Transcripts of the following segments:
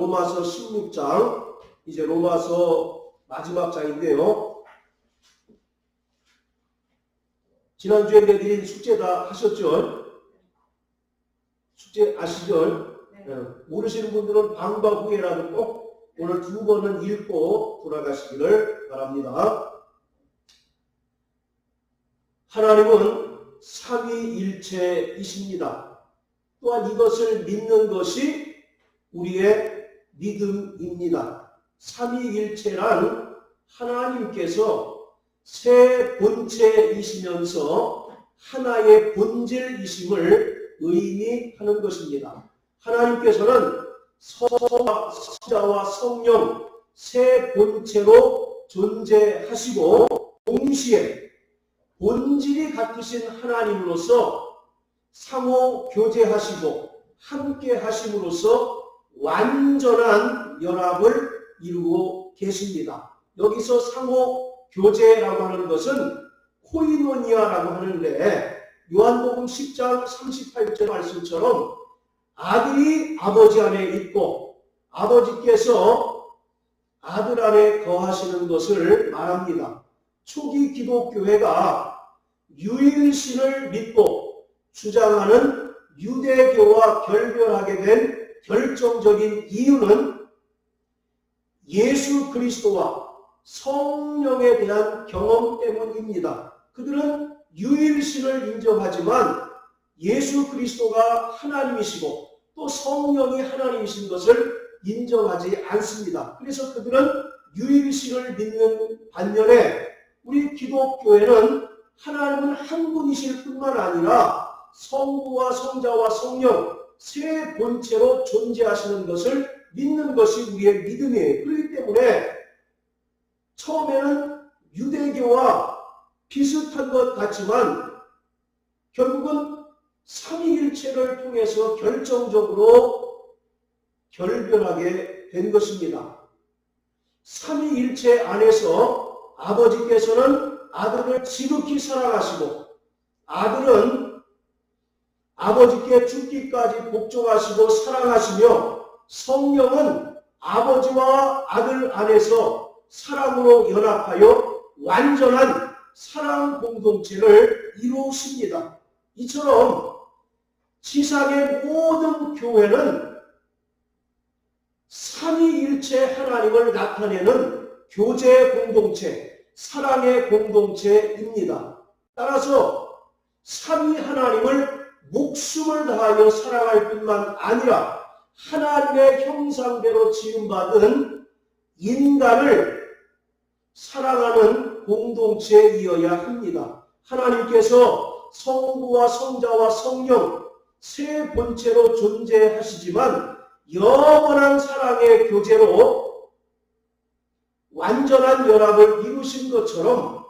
로마서 16장, 이제 로마서 마지막 장인데요. 지난주에 내드린 숙제 다 하셨죠? 숙제 아시죠? 네. 모르시는 분들은 방과 후에라도 꼭 오늘 2번은 읽고 돌아가시기를 바랍니다. 하나님은 삼위일체이십니다. 또한 이것을 믿는 것이 우리의 믿음입니다. 삼위일체란 하나님께서 세 본체이시면서 하나의 본질이심을 의미하는 것입니다. 하나님께서는 성자와 성령 세 본체로 존재하시고 동시에 본질이 같으신 하나님으로서 상호 교제하시고 함께 하심으로써 완전한 연합을 이루고 계십니다. 여기서 상호 교제라고 하는 것은 코이노니아라고 하는데 요한복음 10장 38절 말씀처럼 아들이 아버지 안에 있고 아버지께서 아들 안에 거하시는 것을 말합니다. 초기 기독교회가 유일신을 믿고 주장하는 유대교와 결별하게 된 결정적인 이유는 예수 그리스도와 성령에 대한 경험 때문입니다. 그들은 유일신을 인정하지만 예수 그리스도가 하나님이시고 또 성령이 하나님이신 것을 인정하지 않습니다. 그래서 그들은 유일신을 믿는 반면에 우리 기독교회는 하나님은 한 분이실 뿐만 아니라 성부와 성자와 성령 세 본체로 존재하시는 것을 믿는 것이 우리의 믿음이에요. 그렇기 때문에 처음에는 유대교와 비슷한 것 같지만 결국은 삼위일체를 통해서 결정적으로 결별하게 된 것입니다. 삼위일체 안에서 아버지께서는 아들을 지극히 사랑하시고 아들은 아버지께 죽기까지 복종하시고 사랑하시며 성령은 아버지와 아들 안에서 사랑으로 연합하여 완전한 사랑 공동체를 이루십니다. 이처럼 지상의 모든 교회는 삼위일체 하나님을 나타내는 교제 공동체, 사랑의 공동체입니다. 따라서 삼위 하나님을 목숨을 다하여 사랑할 뿐만 아니라 하나님의 형상대로 지음받은 인간을 사랑하는 공동체이어야 합니다. 하나님께서 성부와 성자와 성령 세 본체로 존재하시지만 영원한 사랑의 교제로 완전한 연합을 이루신 것처럼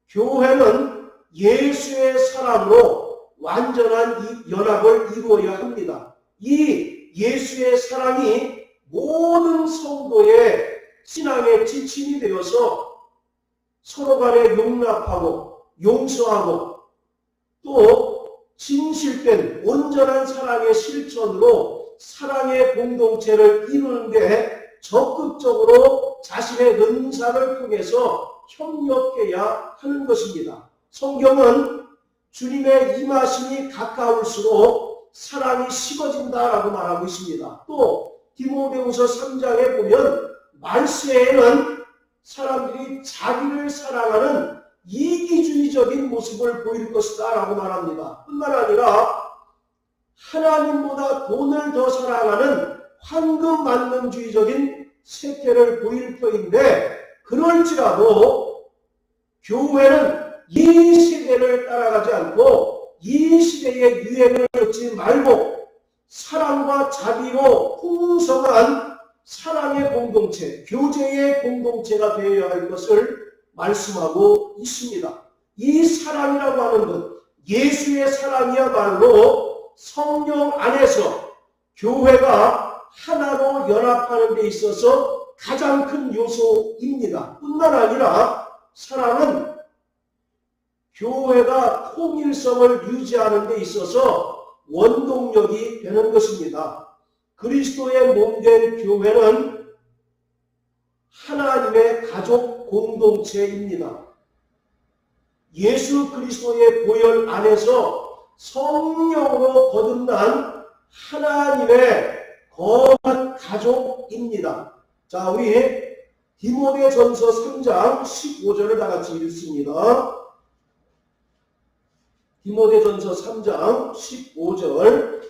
교회는 예수의 사랑으로 완전한 연합을 이루어야 합니다. 이 예수의 사랑이 모든 성도의 신앙의 지침이 되어서 서로 간에 용납하고 용서하고 또 진실된 온전한 사랑의 실천으로 사랑의 공동체를 이루는데 적극적으로 자신의 은사를 통해서 협력해야 하는 것입니다. 성경은 주님의 임하심이 가까울수록 사랑이 식어진다라고 말하고 있습니다. 또 디모데후서 3장에 보면 말세에는 사람들이 자기를 사랑하는 이기주의적인 모습을 보일 것이다 라고 말합니다. 뿐만 아니라 하나님보다 돈을 더 사랑하는 황금만능주의적인 세태를 보일 터인데 그럴지라도 교회는 이 시대를 따라가지 않고 이 시대의 유행을 듣지 말고 사랑과 자비로 풍성한 사랑의 공동체, 교제의 공동체가 되어야 할 것을 말씀하고 있습니다. 이 사랑이라고 하는 것, 예수의 사랑이야말로 성령 안에서 교회가 하나로 연합하는 데 있어서 가장 큰 요소입니다. 뿐만 아니라 사랑은 교회가 통일성을 유지하는 데 있어서 원동력이 되는 것입니다. 그리스도의 몸된 교회는 하나님의 가족 공동체입니다. 예수 그리스도의 보혈 안에서 성령으로 거듭난 하나님의 거룩한 가족입니다. 자, 우리 디모데전서 3장 15절을 다 같이 읽습니다. 디모데전서 3장 15절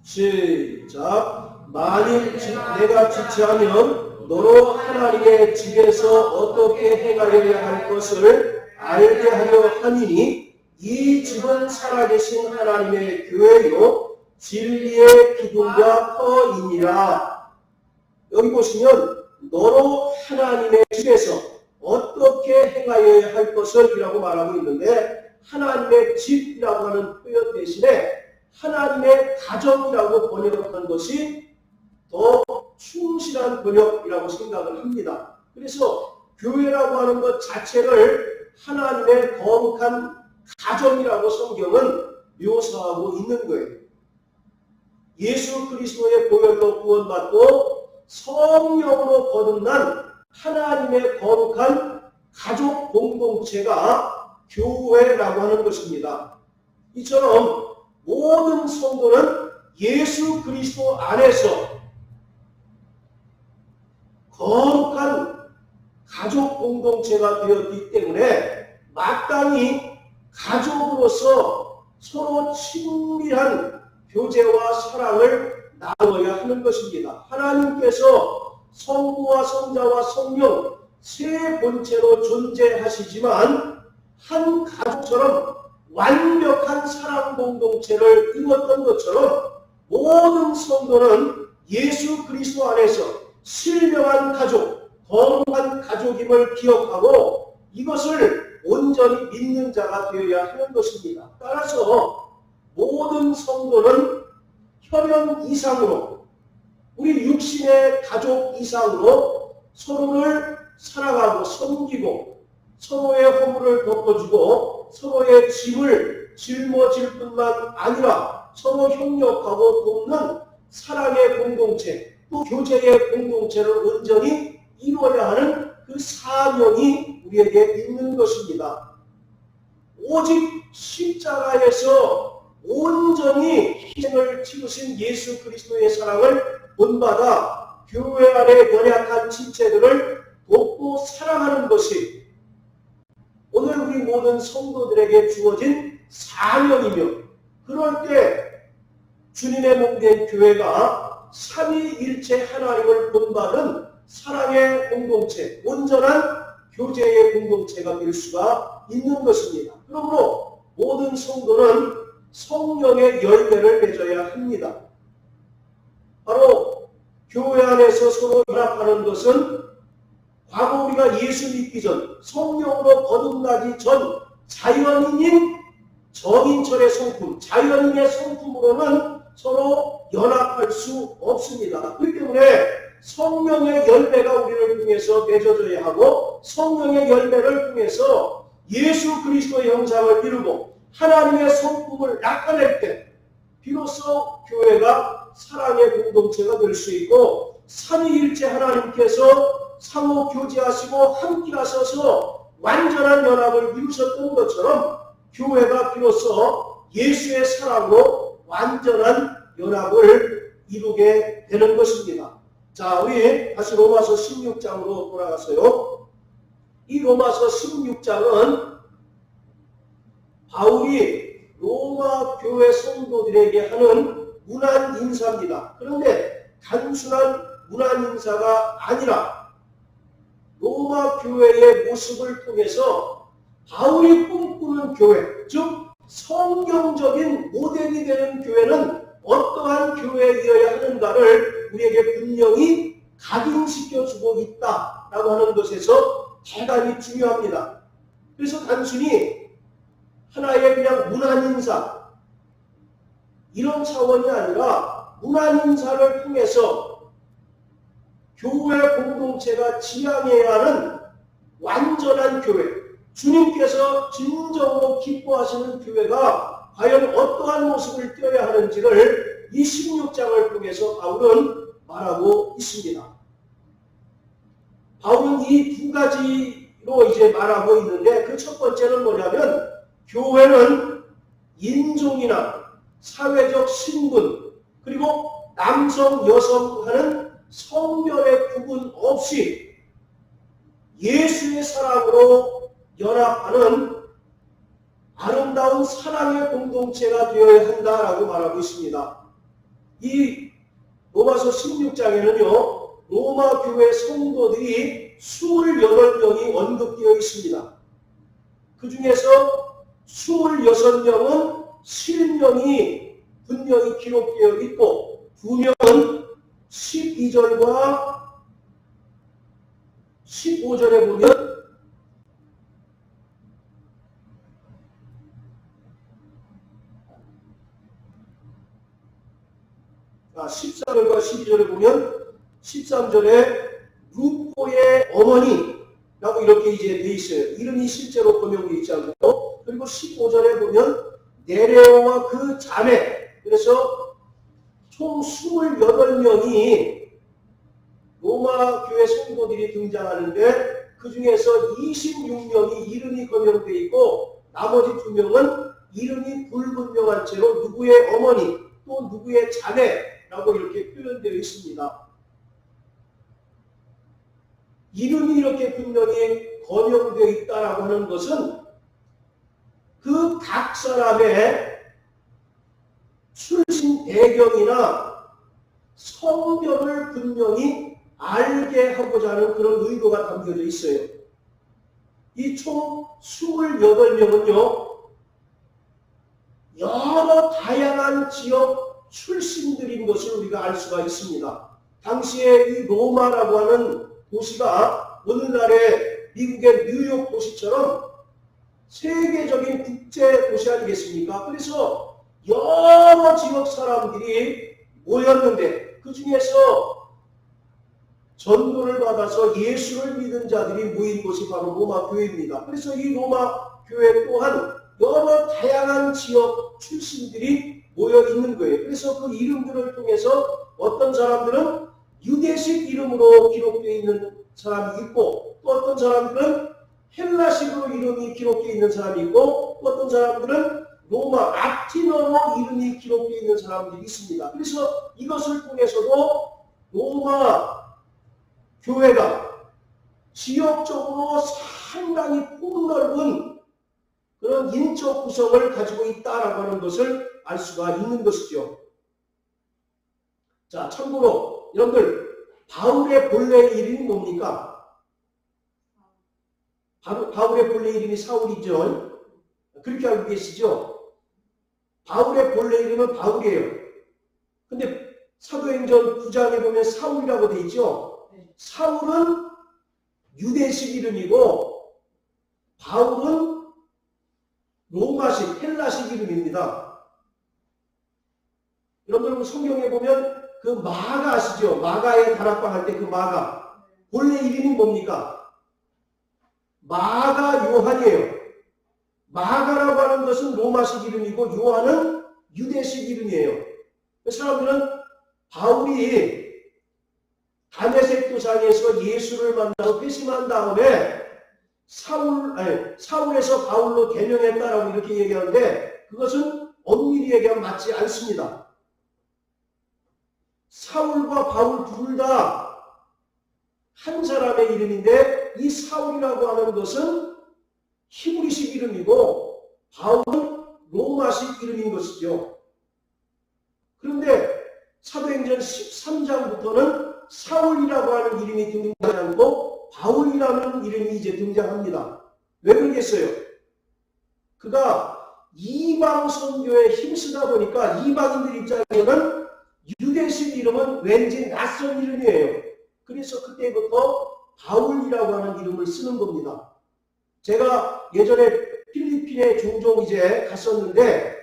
시작. 만일 내가 지체하면 너로 하나님의 집에서 어떻게 행하여야 할 것을 알게 하려 하니 이 집은 살아계신 하나님의 교회요 진리의 기둥과 터이니라. 여기 보시면 너로 하나님의 집에서 어떻게 행하여야 할 것을 이라고 말하고 있는데, 하나님의 집이라고 하는 표현 대신에 하나님의 가정이라고 번역한 것이 더 충실한 번역이라고 생각을 합니다. 그래서 교회라고 하는 것 자체를 하나님의 거룩한 가정이라고 성경은 묘사하고 있는 거예요. 예수 그리스도의 보혈로 구원받고 성령으로 거듭난 하나님의 거룩한 가족 공동체가 교회라고 하는 것입니다. 이처럼 모든 성도는 예수 그리스도 안에서 거룩한 가족 공동체가 되었기 때문에 마땅히 가족으로서 서로 친밀한 교제와 사랑을 나누어야 하는 것입니다. 하나님께서 성부와 성자와 성령 세 본체로 존재하시지만 한 가족처럼 완벽한 사랑 공동체를 이뤘던 것처럼 모든 성도는 예수 그리스도 안에서 신령한 가족, 거룩한 가족임을 기억하고 이것을 온전히 믿는 자가 되어야 하는 것입니다. 따라서 모든 성도는 혈연 이상으로, 우리 육신의 가족 이상으로 서로를 사랑하고 섬기고 서로의 허물을 덮어주고 서로의 짐을 짊어질 뿐만 아니라 서로 협력하고 돕는 사랑의 공동체, 또 교제의 공동체를 온전히 이루어야 하는 그 사명이 우리에게 있는 것입니다. 오직 십자가에서 온전히 희생을 치르신 예수 그리스도의 사랑을 본받아 교회 안에 연약한 지체들을 돕고 사랑하는 것이 오늘 우리 모든 성도들에게 주어진 사명이며, 그럴 때 주님의 몸된 교회가 삼위일체 하나님을 본받은 사랑의 공동체, 온전한 교제의 공동체가 될 수가 있는 것입니다. 그러므로 모든 성도는 성령의 열매를 맺어야 합니다. 바로 교회 안에서 서로 연합하는 것은 과거 우리가 예수 믿기 전, 성령으로 거듭나기 전 자연인인 정인철의 성품, 자연인의 성품으로는 서로 연합할 수 없습니다. 그렇기 때문에 성령의 열매가 우리를 통해서 맺어져야 하고, 성령의 열매를 통해서 예수 그리스도의 형상을 이루고 하나님의 성품을 나타낼 때 비로소 교회가 사랑의 공동체가 될 수 있고, 삼위일체 하나님께서 상호 교제하시고 함께 하셔서 완전한 연합을 이루셨던 것처럼 교회가 비로소 예수의 사랑으로 완전한 연합을 이루게 되는 것입니다. 자, 우리 다시 로마서 16장으로 돌아가서요. 이 로마서 16장은 바울이 로마 교회 성도들에게 하는 문안 인사입니다. 그런데 단순한 문안 인사가 아니라 로마 교회의 모습을 통해서 바울이 꿈꾸는 교회, 즉 성경적인 모델이 되는 교회는 어떠한 교회이어야 하는가를 우리에게 분명히 각인시켜주고 있다라고 하는 것에서 대단히 중요합니다. 그래서 단순히 하나의 그냥 문안인사 이런 차원이 아니라 문안인사를 통해서 교회 공동체가 지향해야 하는 완전한 교회, 주님께서 진정으로 기뻐하시는 교회가 과연 어떠한 모습을 띄어야 하는지를 이 16장을 통해서 바울은 말하고 있습니다. 바울은 이 두 가지로 이제 말하고 있는데 그 첫 번째는 뭐냐면 교회는 인종이나 사회적 신분 그리고 남성, 여성 하는 성별의 구분 없이 예수의 사랑으로 연합하는 아름다운 사랑의 공동체가 되어야 한다라고 말하고 있습니다. 이 로마서 16장에는요. 로마 교회 성도들이 28명이 언급되어 있습니다. 그 중에서 26명은 실명이 분명히 기록되어 있고 2명은 12절과 15절에 보면 14절과 12절에 보면 13절에 루포의 어머니라고 이렇게 이제 돼 있어요. 이름이 실제로 번역되어 있지 않고 그리고 15절에 보면 네레오와 그 자매 그래서 총 28명이 로마 교회 성도들이 등장하는데 그 중에서 26명이 이름이 거명되어 있고 나머지 2명은 이름이 불분명한 채로 누구의 어머니 또 누구의 자매라고 이렇게 표현되어 있습니다. 이름이 이렇게 분명히 거명되어 있다라고 하는 것은 그 각 사람의 출신 배경이나 성별을 분명히 알게 하고자 하는 그런 의도가 담겨져 있어요. 이 총 28명은요. 여러 다양한 지역 출신들인 것을 우리가 알 수가 있습니다. 당시에 이 로마라고 하는 도시가 오늘날의 미국의 뉴욕 도시처럼 세계적인 국제 도시 아니겠습니까? 그래서 여러 지역 사람들이 모였는데 그 중에서 전도를 받아서 예수를 믿은 자들이 모인 곳이 바로 로마 교회입니다. 그래서 이 로마 교회 또한 여러 다양한 지역 출신들이 모여 있는 거예요. 그래서 그 이름들을 통해서 어떤 사람들은 유대식 이름으로 기록되어 있는 사람이 있고 또 어떤 사람들은 헬라식으로 이름이 기록되어 있는 사람이 있고 또 어떤 사람들은 로마 라틴어로 이름이 기록되어 있는 사람들이 있습니다. 그래서 이것을 통해서도 로마 교회가 지역적으로 상당히 폭넓은 그런 인적 구성을 가지고 있다라고 하는 것을 알 수가 있는 것이죠. 자, 참고로 여러분들 바울의 본래 이름이 뭡니까? 바울의 본래 이름이 사울이죠. 그렇게 알고 계시죠? 바울의 본래 이름은 바울이에요. 근데 사도행전 9장에 보면 사울이라고 되어 있죠. 사울은 유대식 이름이고 바울은 로마식, 헬라식 이름입니다. 여러분들 성경에 보면 그 마가 아시죠? 마가의 다락방 할 때 그 마가. 본래 이름이 뭡니까? 마가 요한이에요. 마가라고 하는 것은 로마식 이름이고 요한은 유대식 이름이에요. 사람들은 바울이 다메섹 도상에서 예수를 만나서 회심한 다음에 사울에서 바울로 개명했다라고 이렇게 얘기하는데 그것은 엄밀히 얘기하면 맞지 않습니다. 사울과 바울 둘 다 한 사람의 이름인데 이 사울이라고 하는 것은 히브리식 이름이고 바울은 로마식 이름인 것이죠. 그런데 사도행전 13장부터는 사울이라고 하는 이름이 등장하고 바울이라는 이름이 이제 등장합니다. 왜 그러겠어요? 그가 이방 선교에 힘쓰다 보니까 이방인들 입장에는 유대식 이름은 왠지 낯선 이름이에요. 그래서 그때부터 바울이라고 하는 이름을 쓰는 겁니다. 제가 예전에 필리핀에 종종 이제 갔었는데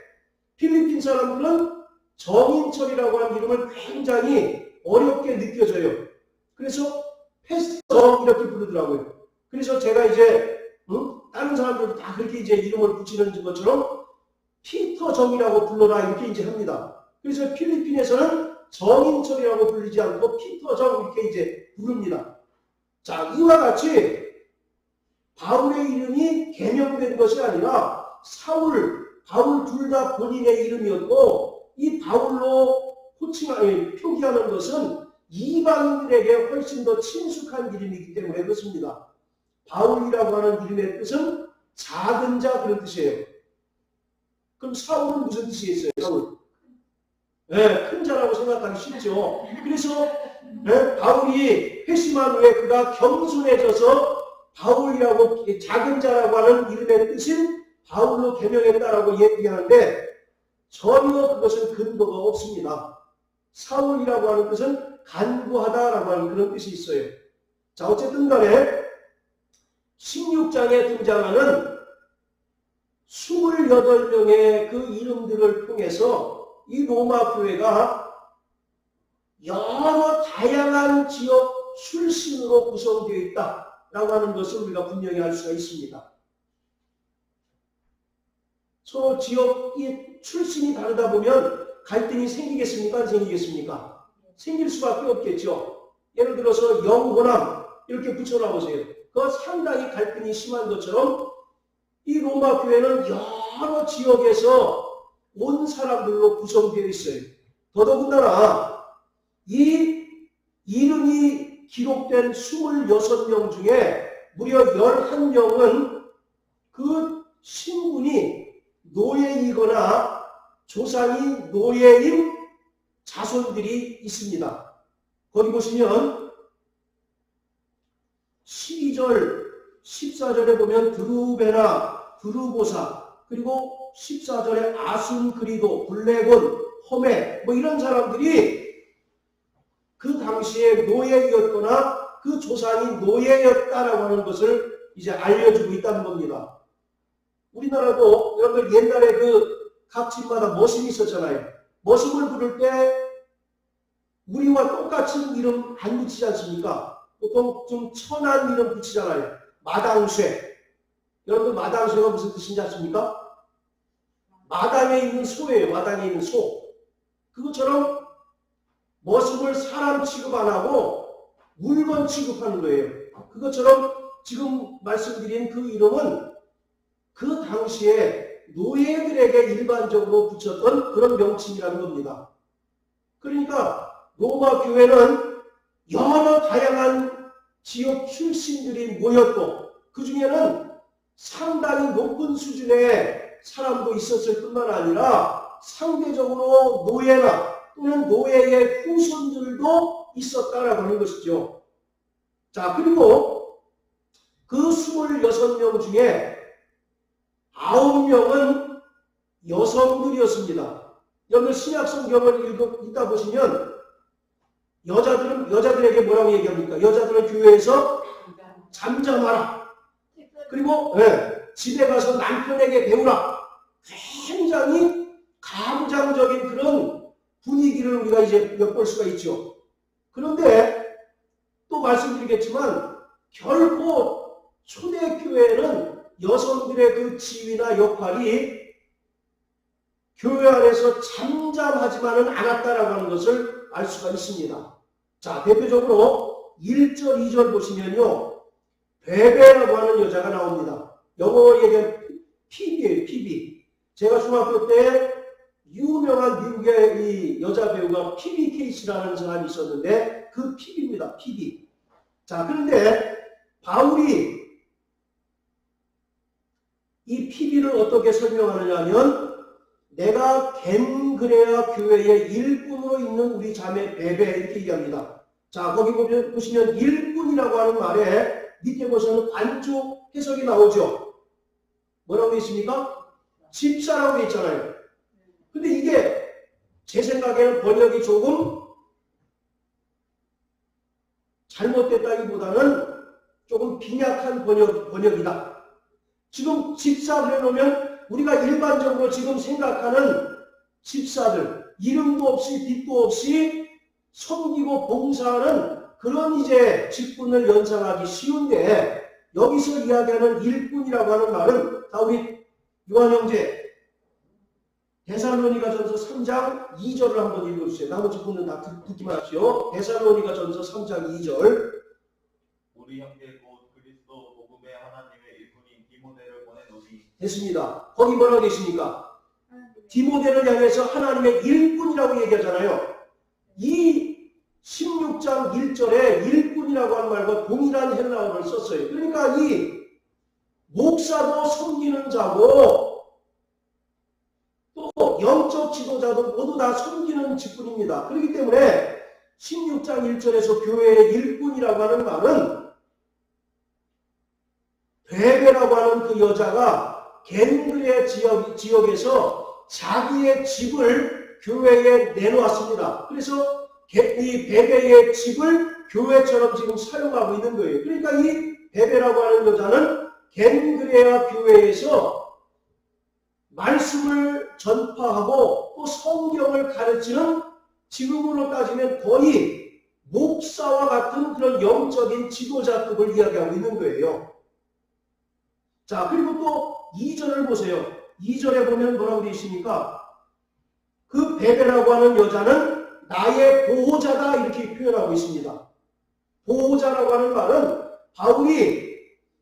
필리핀 사람들은 정인철이라고 하는 이름을 굉장히 어렵게 느껴져요. 그래서 패스터 이렇게 부르더라고요. 그래서 제가 이제 다른 사람들도 다 그렇게 이제 이름을 붙이는 것처럼 피터 정이라고 불러라 이렇게 이제 합니다. 그래서 필리핀에서는 정인철이라고 불리지 않고 피터 정 이렇게 이제 부릅니다. 자, 이와 같이 바울의 이름이 개명된 것이 아니라 사울, 바울 둘 다 본인의 이름이었고 이 바울로 표기하는 것은 이방인들에게 훨씬 더 친숙한 이름이기 때문에 그렇습니다. 바울이라고 하는 이름의 뜻은 작은 자 그런 뜻이에요. 그럼 사울은 무슨 뜻이겠어요? 사울. 네, 큰 자라고 생각하기 쉽죠. 그래서 네, 바울이 회심한 후에 그가 겸손해져서 바울이라고 작은 자라고 하는 이름의 뜻인 바울로 개명했다라고 얘기하는데 전혀 그것은 근거가 없습니다. 사울이라고 하는 뜻은 간구하다라고 하는 그런 뜻이 있어요. 자, 어쨌든 간에 16장에 등장하는 28명의 그 이름들을 통해서 이 로마 교회가 여러 다양한 지역 출신으로 구성되어 있다라고 하는 것을 우리가 분명히 알 수가 있습니다. 서로 지역이 출신이 다르다 보면 갈등이 생기겠습니까? 안 생기겠습니까? 생길 수밖에 없겠죠. 예를 들어서 영호남 이렇게 붙여놔 보세요. 그거 상당히 갈등이 심한 것처럼 이 로마 교회는 여러 지역에서 온 사람들로 구성되어 있어요. 더더군다나 이 이름이 기록된 26명 중에 무려 11명은 그 신분이 노예이거나 조상이 노예인 자손들이 있습니다. 거기 보시면 12절, 14절에 보면 드루베나, 드루보사, 그리고 14절에 아순그리도, 블레곤, 허메 뭐 이런 사람들이 그 당시에 노예였거나 그 조상이 노예였다라고 하는 것을 이제 알려주고 있다는 겁니다. 우리나라도 여러분들 옛날에 그 각 집마다 머슴이 있었잖아요. 머슴을 부를 때 우리와 똑같은 이름 안 붙이지 않습니까? 보통 좀 천한 이름 붙이잖아요. 마당쇠. 여러분들 마당쇠가 무슨 뜻인지 아십니까? 마당에 있는 소예요. 마당에 있는 소. 그것처럼 머슴을 사람 취급 안 하고 물건 취급하는 거예요. 그것처럼 지금 말씀드린 그 이름은 그 당시에 노예들에게 일반적으로 붙였던 그런 명칭이라는 겁니다. 그러니까 로마 교회는 여러 다양한 지역 출신들이 모였고 그 중에는 상당히 높은 수준의 사람도 있었을 뿐만 아니라 상대적으로 노예나 또는 노예의 후손들도 있었다라고 하는 것이죠. 자, 그리고 그 26명 중에 9명은 여성들이었습니다. 여러분 신약 성경을 읽다 보시면 여자들에게 뭐라고 얘기합니까? 여자들은 교회에서 잠잠하라. 그리고 집에 가서 남편에게 배우라. 굉장히 가부장적인 그런 분위기를 우리가 이제 엿볼 수가 있죠. 그런데 또 말씀드리겠지만 결코 초대교회는 여성들의 그 지위나 역할이 교회 안에서 잠잠하지만은 않았다라고 하는 것을 알 수가 있습니다. 자, 대표적으로 1절, 2절 보시면요. 베베라고 하는 여자가 나옵니다. 영어로 얘기하면 피비예요, 피비. 제가 중학교 때 유명한 미국의 이 여자 배우가 피비 케이시라는 사람이 있었는데 그 피비입니다, 피비. 자, 그런데 바울이 이 피비를 어떻게 설명하느냐 하면 내가 겐그레아 교회의 일꾼으로 있는 우리 자매 베베 이렇게 얘기합니다. 자, 거기 보시면 일꾼이라고 하는 말에 밑에 보시면 반쪽 해석이 나오죠. 뭐라고 있습니까? 집사라고 있잖아요. 근데 이게 제 생각에는 번역이 조금 잘못됐다기보다는 조금 빈약한 번역이다. 지금 집사를 해놓으면 우리가 일반적으로 지금 생각하는 집사들, 이름도 없이 빛도 없이 섬기고 봉사하는 그런 이제 직분을 연상하기 쉬운데 여기서 이야기하는 일꾼이라고 하는 말은 자, 우리 요한 형제 데살로니가전서 3장 2절을 한번 읽어주세요. 나머지 분은 다 듣기만 하십시오. 데살로니가전서 3장 2절. 우리 형제 곧 그리스도 복음의 하나님의 일꾼인 디모데를 보내노니. 됐습니다. 거기 뭐라고 계십니까? 디모데를 향해서 하나님의 일꾼이라고 얘기하잖아요. 이 16장 1절에 일꾼이라고 하는 말과 동일한 헬라어를 썼어요. 그러니까 이 목사도 섬기는 자고 또 영적 지도자도 모두 다 섬기는 직분입니다. 그렇기 때문에 16장 1절에서 교회의 일꾼이라고 하는 말은 베베라고 하는 그 여자가 겐그레 지역에서 자기의 집을 교회에 내놓았습니다. 그래서 이 베베의 집을 교회처럼 지금 사용하고 있는 거예요. 그러니까 이 베베라고 하는 여자는 겐그레아 교회에서 말씀을 전파하고 또 성경을 가르치는 지금으로 따지면 거의 목사와 같은 그런 영적인 지도자급을 이야기하고 있는 거예요. 자, 그리고 또 2절을 보세요. 2절에 보면 뭐라고 되어 있습니까? 그 베베라고 하는 여자는 나의 보호자다 이렇게 표현하고 있습니다. 보호자라고 하는 말은 바울이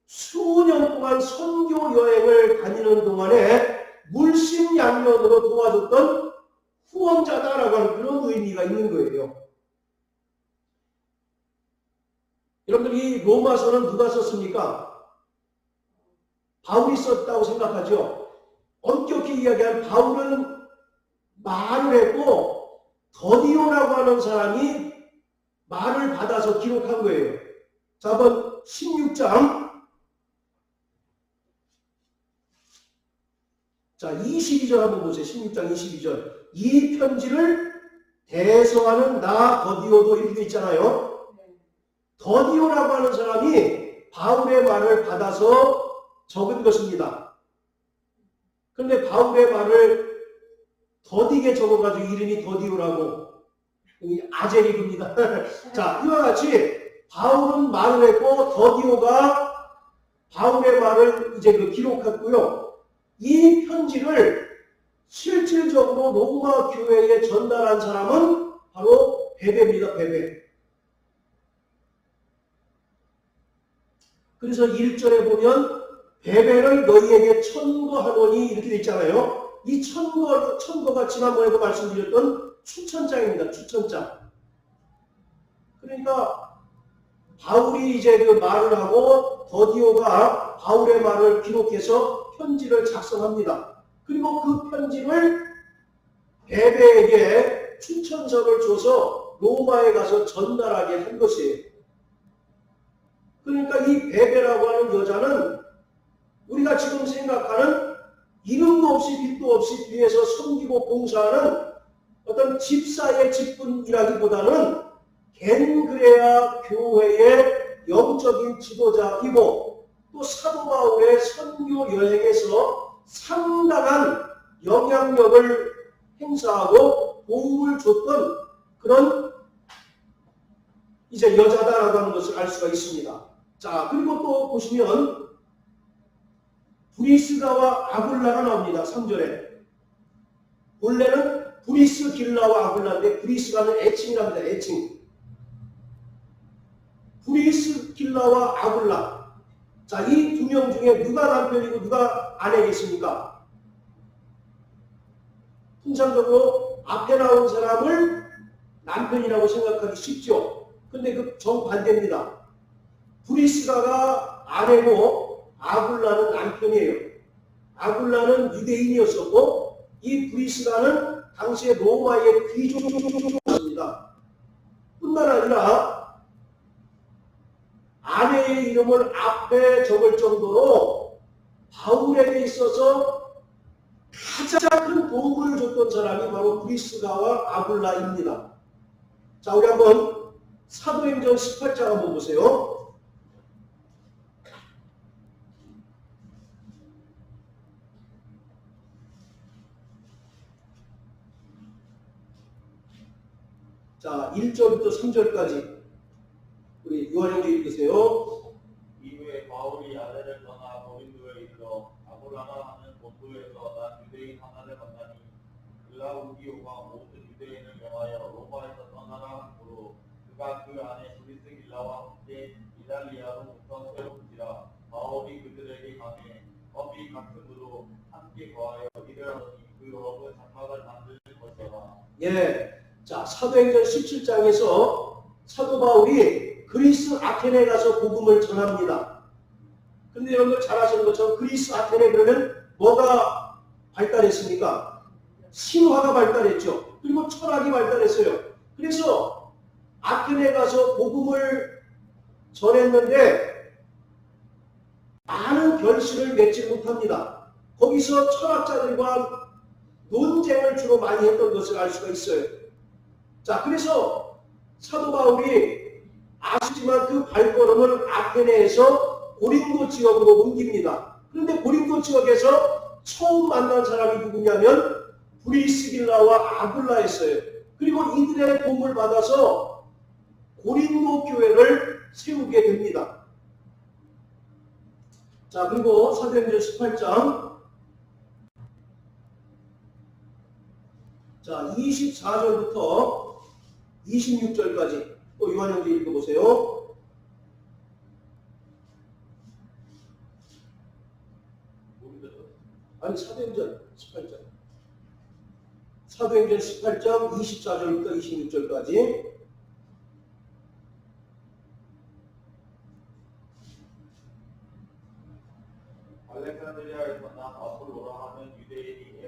수년 동안 선교 여행을 다니는 동안에 물심양면으로 도와줬던 후원자다라고 하는 그런 의미가 있는 거예요. 여러분들이 로마서는 누가 썼습니까? 바울이 썼다고 생각하죠. 엄격히 이야기하면 바울은 말을 했고 더디오라고 하는 사람이 말을 받아서 기록한 거예요. 자, 한번 16장 자 22절 한번 보세요. 16장 22절. 이 편지를 대서하는 나 더디오도 이렇게 있잖아요. 더디오라고 하는 사람이 바울의 말을 받아서 적은 것입니다. 그런데 바울의 말을 더디게 적어가지고 이름이 더디오라고 아제리입니다. 자, 이와 같이 바울은 말을 했고 더디오가 바울의 말을 이제 기록했고요. 이 편지를 실질적으로 로마 교회에 전달한 사람은 바로 베베입니다. 베베. 그래서 1절에 보면 베베를 너희에게 천거하노니 이렇게 돼 있잖아요. 이 천거가 지난번에도 말씀드렸던 추천장입니다. 추천장. 그러니까 바울이 이제 그 말을 하고 더디오가 바울의 말을 기록해서 편지를 작성합니다. 그리고 그 편지를 베베에게 추천서를 줘서 로마에 가서 전달하게 한 것이에요. 그러니까 이 베베라고 하는 여자는 우리가 지금 생각하는 이름도 없이 빛도 없이 뒤에서 섬기고 봉사하는 어떤 집사의 직분이라기보다는 겐그레아 교회의 영적인 지도자이고 또 사도 바울의 선교 여행에서 상당한 영향력을 행사하고 도움을 줬던 그런 이제 여자다라고 하는 것을 알 수가 있습니다. 자, 그리고 또 보시면 브리스가와 아굴라가 나옵니다. 3절에. 본래는 브리스길라와 아굴라인데 브리스가는 애칭이랍니다. 애칭. 브리스길라와 아굴라. 자, 이 두 명 중에 누가 남편이고 누가 아내겠습니까? 통상적으로 앞에 나온 사람을 남편이라고 생각하기 쉽죠. 근데 그 정반대입니다. 브리스가가 아내고 아굴라는 남편이에요. 아굴라는 유대인이었었고 이 브리스가는 당시에 로마의 귀족이었습니다. 뿐만 아니라 아내의 이름을 앞에 적을 정도로 바울에게 있어서 가장 큰 도움을 줬던 사람이 바로 브리스가와 아굴라입니다. 자, 우리 한번 사도행전 18장 한번 보세요. 자, 1절부터 3절까지 우리 요한형제 읽으세요. 이후에 바울이 아레를 떠나 고린도에 이르러 아고라나 하는 본도에서 난 유대인 하나를 만나니 글라우디오가 모든 유대인을 명하여 로마에서 떠나라 함으로 그가 그 안에 브리스길라와 함께 이달리아로부터 세운지라. 바울이 그들에게 가매 업이 같음으로 함께 거하여 일을 하더니 그 업은 장막을 만들 것이라. 예. 자, 사도행전 17장에서 사도 바울이 그리스 아테네에 가서 복음을 전합니다. 근데 여러분들 잘 아시는 것처럼 그리스 아테네 그러면 뭐가 발달했습니까? 신화가 발달했죠. 그리고 철학이 발달했어요. 그래서 아테네 가서 복음을 전했는데 많은 결실을 맺지 못합니다. 거기서 철학자들과 논쟁을 주로 많이 했던 것을 알 수가 있어요. 자, 그래서 사도 바울이 아시지만 그 발걸음을 아테네에서 고린도 지역으로 옮깁니다. 그런데 고린도 지역에서 처음 만난 사람이 누구냐면 브리스길라와 아굴라였어요. 그리고 이들의 도움을 받아서 고린도 교회를 세우게 됩니다. 자, 그리고 사도행전 18장 자, 24절부터 26절까지 또 요한형제 읽어보세요. 아니, 사도행전 18장. 사도행전 18장 24절부터 26절까지. 알렉산드리아에서 난 아폴로라 하는 유대인이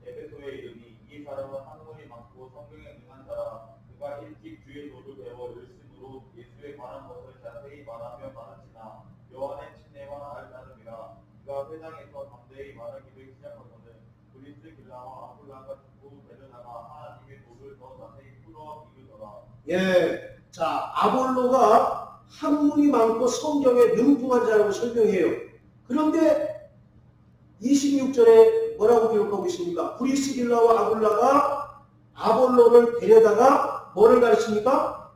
에베소에 이르니 이 사람은 학문이 많고 성경에 능한 사람. 그가 일찍 주의 도를 배워 열심으로 예수에 관한 것을 자세히 말하며 많으시나 요한의 친애와 알 따름이라. 그가 회당에서 담대히 말하기를 시작하거든 브리스길라와 아굴라가 죽고 베르나가 하나님의 도를 더 자세히 풀어 이르더라. 예. 자, 아볼로가 학문이 많고 성경에 능통한 자라고 설명해요. 그런데 26절에 뭐라고 기록하고 있습니까? 브리스길라와 아굴라가 아볼로를 데려다가 뭐를 가르칩니까?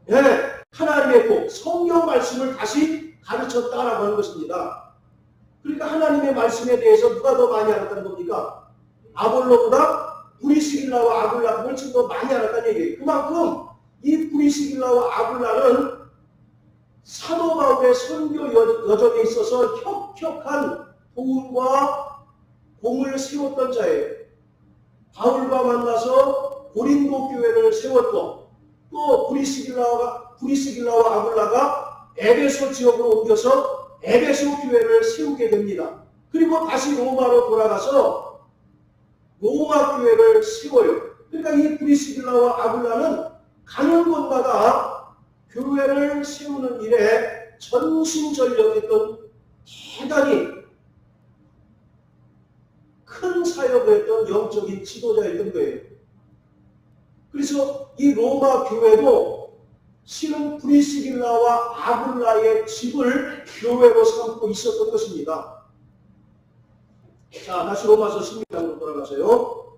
예, 하나님의 복, 성경 말씀을 다시 가르쳤다라고 하는 것입니다. 그러니까 하나님의 말씀에 대해서 누가 더 많이 알았다는 겁니까? 아볼로보다 브리스길라와 아굴라가 훨씬 더 많이 알았다는 얘기예요. 그만큼 이 브리스길라와 아굴라는 사도 바울의 선교 여정에 있어서 혁혁한 도움과 공을 세웠던 자예요. 바울과 만나서 고린도 교회를 세웠고 또 브리스길라와 아굴라가 에베소 지역으로 옮겨서 에베소 교회를 세우게 됩니다. 그리고 다시 로마로 돌아가서 로마 교회를 세워요. 그러니까 이 브리스길라와 아굴라는 가는 곳마다 교회를 세우는 일에 전심전력했던 대단히 큰 사역을 했던 영적인 지도자였던 거예요. 그래서 이 로마 교회도 실은 브리스길라와 아굴라의 집을 교회로 삼고 있었던 것입니다. 자, 다시 로마서 16장으로 돌아가세요.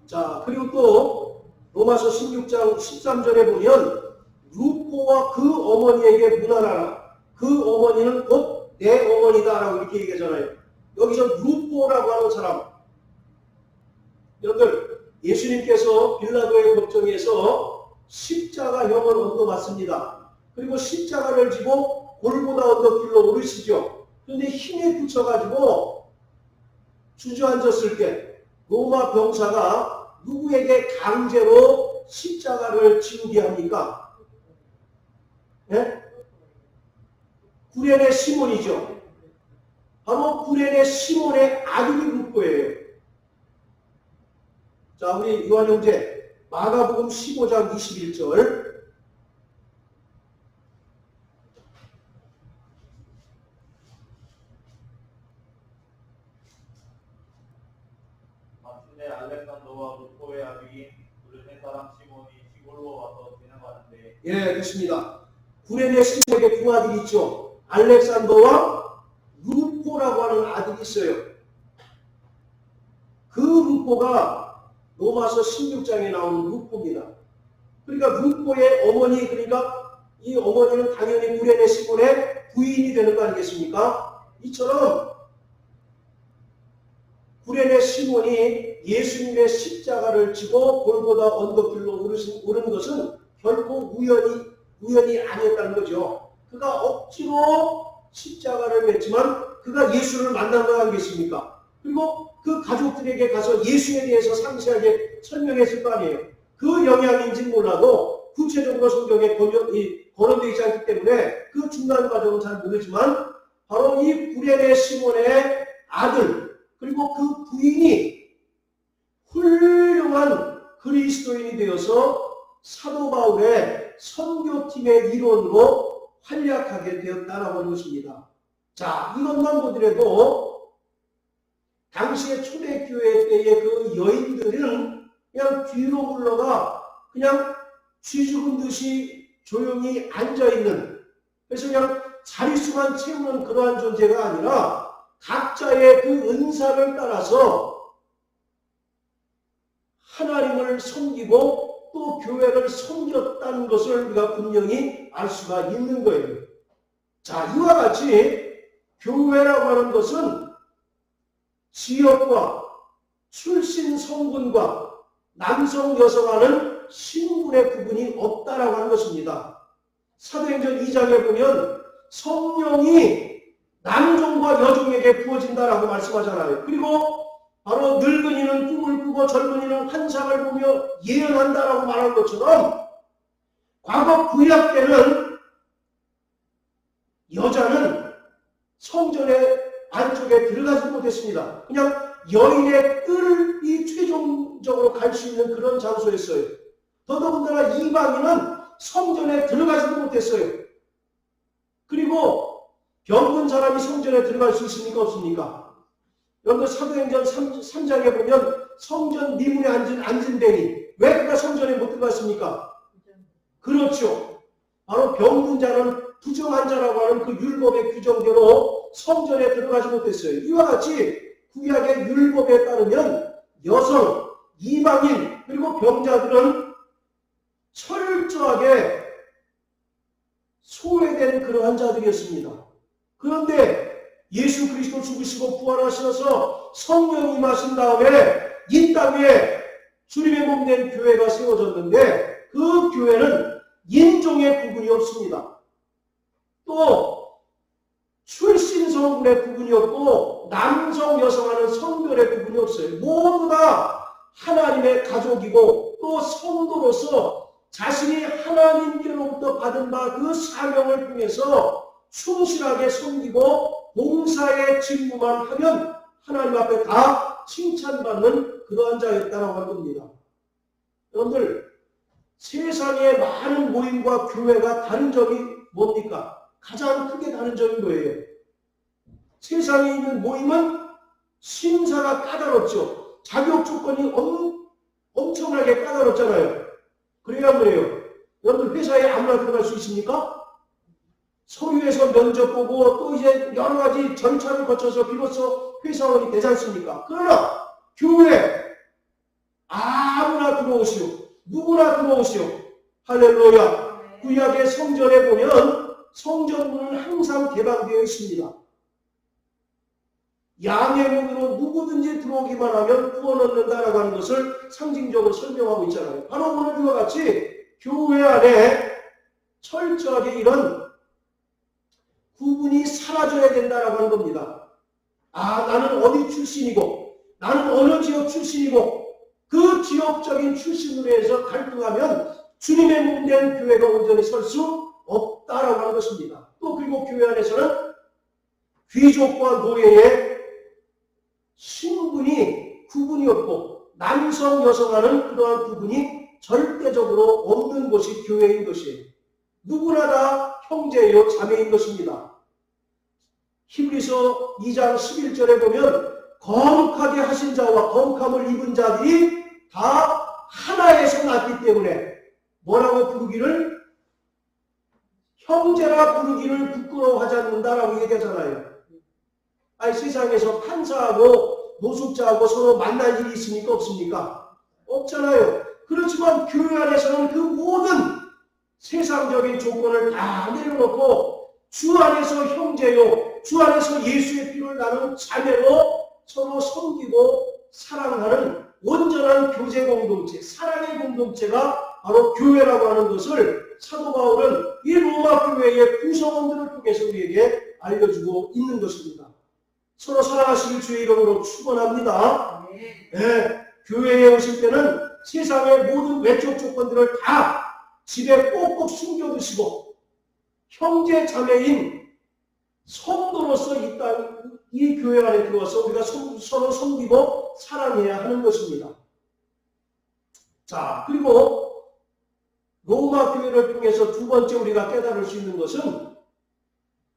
자, 그리고 또 로마서 16장 13절에 보면 루포와 그 어머니에게 문안하라. 그 어머니는 곧 내 어머니다 라고 이렇게 얘기하잖아요. 여기서 루포라고 하는 사람, 여러분들 예수님께서 빌라도의 법정에서 십자가형을 얹어봤습니다. 그리고 십자가를 지고 골고다 언덕길로 오르시죠. 그런데 힘에 붙여가지고 주저앉았을 때 로마 병사가 누구에게 강제로 십자가를 지우게 합니까? 네? 구레네 시몬이죠. 바로 구레네 시몬의 아들이 루포예요. 자, 우리 요한 형제 마가복음 15장 21절. 마침내 알렉산더와 루포의 아들인 구레네 사람 시몬이 시골로 와서 지나가는데 예, 그렇습니다. 구레네 시몬에게 두 아들이 있죠. 알렉산더와 루포라고 하는 아들이 있어요. 그 루포가 로마서 16장에 나오는 루포입니다. 그러니까 루포의 어머니, 그러니까 이 어머니는 당연히 구레네 시몬의 부인이 되는 거 아니겠습니까? 이처럼 구레네 시몬이 예수님의 십자가를 지고 골고다 언덕길로 오른 것은 결코 우연이 아니었다는 거죠. 그가 억지로 십자가를 맸지만 그가 예수를 만난 거 아니겠습니까? 그리고 그 가족들에게 가서 예수에 대해서 상세하게 설명했을 거 아니에요. 그 영향인지는 몰라도 구체적으로 성경에 거론되어 있지 않기 때문에 그 중간 과정은 잘 모르지만 바로 이 구레네 시몬의 아들 그리고 그 부인이 훌륭한 그리스도인이 되어서 사도 바울의 선교팀의 일원으로 활약하게 되었다라고 하는 것입니다. 자, 이것만 보더라도 당시의 초대교회 때의 그 여인들은 그냥 뒤로 물러가 그냥 쥐 죽은 듯이 조용히 앉아있는, 그래서 그냥 자릿수만 채우는 그러한 존재가 아니라 각자의 그 은사를 따라서 하나님을 섬기고 또 교회를 섬겼다는 것을 우리가 분명히 알 수가 있는 거예요. 자, 이와 같이 교회라고 하는 것은 지역과 출신 성분과 남성 여성하는 신분의 구분이 없다라고 하는 것입니다. 사도행전 2장에 보면 성령이 남종과 여종에게 부어진다라고 말씀하잖아요. 그리고 바로 늙은이는 꿈을 꾸고 젊은이는 환상을 보며 예언한다라고 말한 것처럼 과거 구약 때는 여자는 성전의 안쪽에 들어가지 못했습니다. 그냥 여인의 뜰이 최종적으로 갈 수 있는 그런 장소였어요. 더더군다나 이방인은 성전에 들어가지도 못했어요. 그리고 병든 사람이 성전에 들어갈 수 있습니까? 없습니까? 여러분 사도행전 3장에 보면 성전 미문에 앉은 데니 왜 그가 성전에 못 들어갔습니까? 그렇죠. 바로 병든 자는 부정한 자라고 하는 그 율법의 규정대로 성전에 들어가지 못했어요. 이와 같이 구약의 율법에 따르면 여성, 이방인, 그리고 병자들은 철저하게 소외된 그러한 자들이었습니다. 그런데 예수 그리스도 죽으시고 부활하셔서 성령이 임하신 다음에 이 땅에 주님의 몸된 교회가 세워졌는데 그 교회는 인종의 구분이 없습니다. 또 출신 성분의 구분이 없고 남성 여성하는 성별의 구분이 없어요. 모두 다 하나님의 가족이고 또 성도로서 자신이 하나님께로부터 받은 바 그 사명을 통해서 충실하게 섬기고 봉사의 직무만 하면 하나님 앞에 다 칭찬받는 그러한 자였다라고 할 겁니다. 여러분들 세상의 많은 모임과 교회가 다른 점이 뭡니까? 가장 크게 다른 점이 뭐예요? 세상에 있는 모임은 심사가 까다롭죠. 자격 조건이 엄청나게 까다롭잖아요. 그래야 뭐예요? 여러분들 회사에 아무나 들어갈 수 있습니까? 서류에서 면접 보고 또 이제 여러 가지 절차를 거쳐서 비로소 회사원이 되지 않습니까? 그러나 교회 아무나 들어오시오. 누구나 들어오시오. 할렐루야. 구약의 성전에 보면 성전문은 항상 개방되어 있습니다. 양의 문으로 누구든지 들어오기만 하면 구원 얻는다라고 하는 것을 상징적으로 설명하고 있잖아요. 바로 오늘 이와 같이 교회 안에 철저하게 이런 구분이 사라져야 된다라고 하는 겁니다. 아, 나는 어디 출신이고 나는 어느 지역 출신이고 그 지역적인 출신으로 해서 갈등하면 주님의 몸된 교회가 온전히 설 수 없다라고 하는 것입니다. 또 그리고 교회 안에서는 귀족과 노예의 신분이 구분이 없고 남성 여성하는 그러한 구분이 절대적으로 없는 것이 교회인 것이에요. 누구나 다 형제요 자매인 것입니다. 히브리서 2장 11절에 보면 거룩하게 하신 자와 거룩함을 입은 자들이 다 하나에서 났기 때문에 뭐라고 부르기를 형제라 부르기를 부끄러워하지 않는다라고 얘기하잖아요. 아니 세상에서 판사하고 노숙자하고 서로 만날 일이 있습니까? 없습니까? 없잖아요. 그렇지만 교회 안에서는 그 모든 세상적인 조건을 다 내려놓고 주 안에서 형제요, 주 안에서 예수의 피를 나눈 자매로 서로 섬기고 사랑하는 온전한 교제 공동체, 사랑의 공동체가 바로 교회라고 하는 것을 사도 바울은 이 로마 교회의 구성원들을 통해서 우리에게 알려주고 있는 것입니다. 서로 사랑하시길 주의 이름으로 축원합니다. 네, 교회에 오실 때는 세상의 모든 외적 조건들을 다 집에 꼭꼭 숨겨두시고 형제 자매인 성도로서 이 교회 안에 들어와서 우리가 서로 섬기고 사랑해야 하는 것입니다. 자, 그리고 로마 교회를 통해서 두 번째 우리가 깨달을 수 있는 것은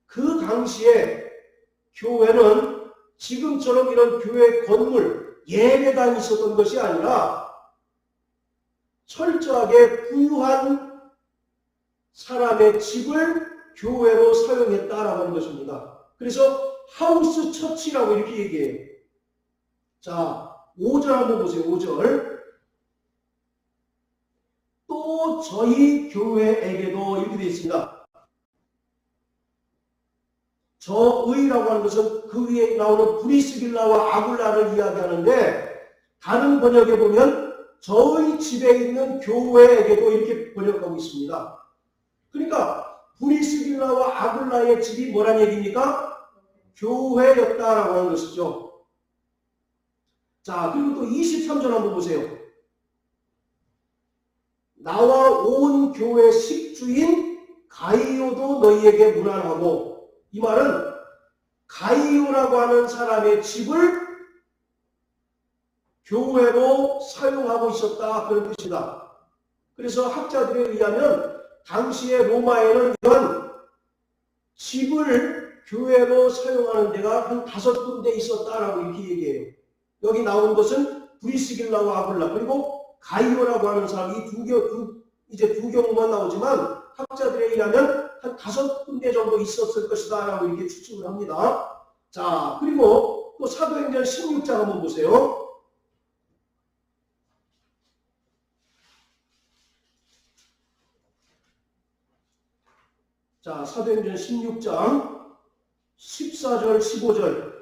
그 당시에 교회는 지금처럼 이런 교회 건물, 예배당이 있었던 것이 아니라 철저하게 부유한 사람의 집을 교회로 사용했다라고 하는 것입니다. 그래서 하우스 처치라고 이렇게 얘기해요. 자, 5절 한번 보세요. 5절. 또 저희 교회에게도 이렇게 되어 있습니다. 저의라고 하는 것은 그 위에 나오는 브리스길라와 아굴라를 이야기하는데 다른 번역에 보면 저희 집에 있는 교회에게도 이렇게 번역하고 있습니다. 그러니까 브리스길라와 아굴라의 집이 뭐란 얘기입니까? 교회였다라고 하는 것이죠. 자, 그리고 또 23절 한번 보세요. 나와 온 교회 식주인 가이오도 너희에게 문안하고, 이 말은 가이오라고 하는 사람의 집을 교회로 사용하고 있었다 그런 뜻이다. 그래서 학자들에 의하면 당시에 로마에는 이런 집을 교회로 사용하는 데가 한 5군데 있었다라고 이렇게 얘기해요. 여기 나온 것은 브리스길라와 아굴라 그리고 가이오라고 하는 사람 이제 두 경우만 나오지만 학자들에 의하면 한 5군데 정도 있었을 것이다 라고 이렇게 추측을 합니다. 자, 그리고 또 사도행전 16장 한번 보세요. 자, 사도행전 16장 14절 15절